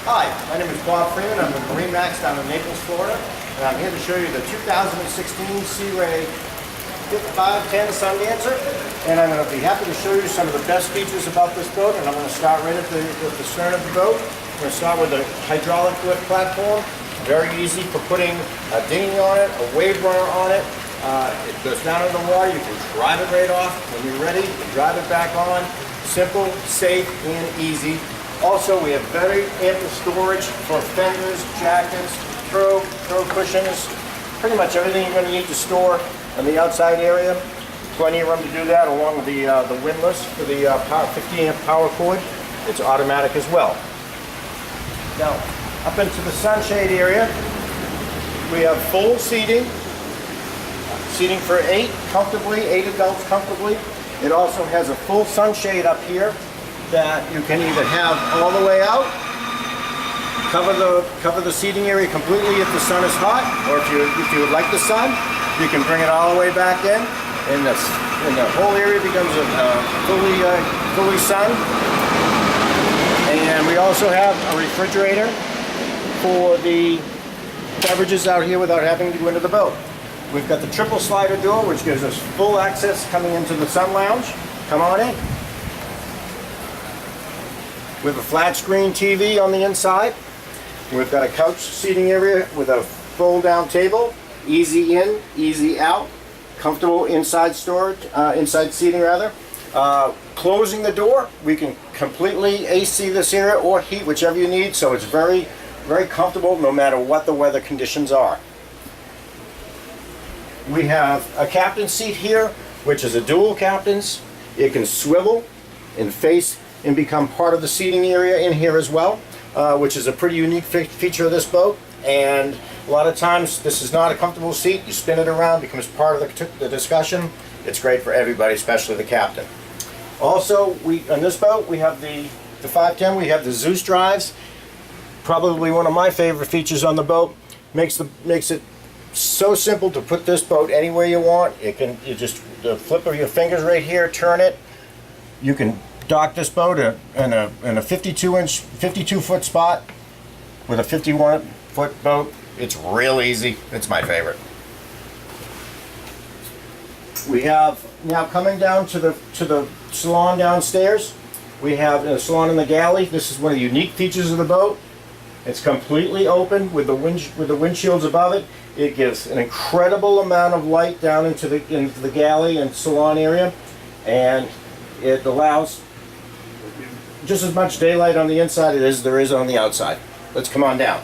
Hi, my name is Bob Freeman. I'm with MarineMax down in Naples, Florida, and I'm here to show you the 2016 Sea Ray 510 Sundancer. And I'm going to be happy to show you some of the best features about this boat. And I'm going to start right at the stern of the boat. We're going to start with the hydraulic lift platform. Very easy for putting a dinghy on it, a wave runner on it. It goes down in the water. You can drive it right off. When you're ready, you can drive it back on. Simple, safe, and easy. Also, we have very ample storage for fenders, jackets, throw cushions, pretty much everything you're going to need to store on the outside area. Plenty of room to do that, along with the windlass for the 50 amp power cord. It's automatic as well. Now, up into the sunshade area, we have full seating for 8 adults comfortably. It also has a full sunshade up here that you can either have all the way out, cover the seating area completely if the sun is hot, or if you would like the sun, you can bring it all the way back in, and the whole area becomes fully sun. And we also have a refrigerator for the beverages out here without having to go into the boat. We've got the triple slider door, which gives us full access coming into the sun lounge. Come on in. We have a flat screen TV on the inside. We've got a couch seating area with a fold down table. Easy in, easy out. Comfortable inside storage, inside seating rather. Closing the door, we can completely AC this area or heat, whichever you need, so it's very, very comfortable no matter what the weather conditions are. We have a captain's seat here, which is a dual captain's. It can swivel and face and become part of the seating area in here as well, which is a pretty unique feature of this boat. And a lot of times this is not a comfortable seat. You spin it around, becomes part of the discussion. It's great for everybody, especially the captain. Also, on this boat we have the 510. We have the Zeus drives. Probably one of my favorite features on the boat. Makes it so simple to put this boat anywhere you want. You just the flip of your fingers right here, turn it. You can dock this boat in a 52-foot spot with a 51-foot boat. It's real easy. It's my favorite. We have now coming down to the salon downstairs. We have a salon in the galley. This is one of the unique features of the boat. It's completely open with the windshields above it. It gives an incredible amount of light down into the galley and salon area, and it allows just as much daylight on the inside as there is on the outside. Let's come on down.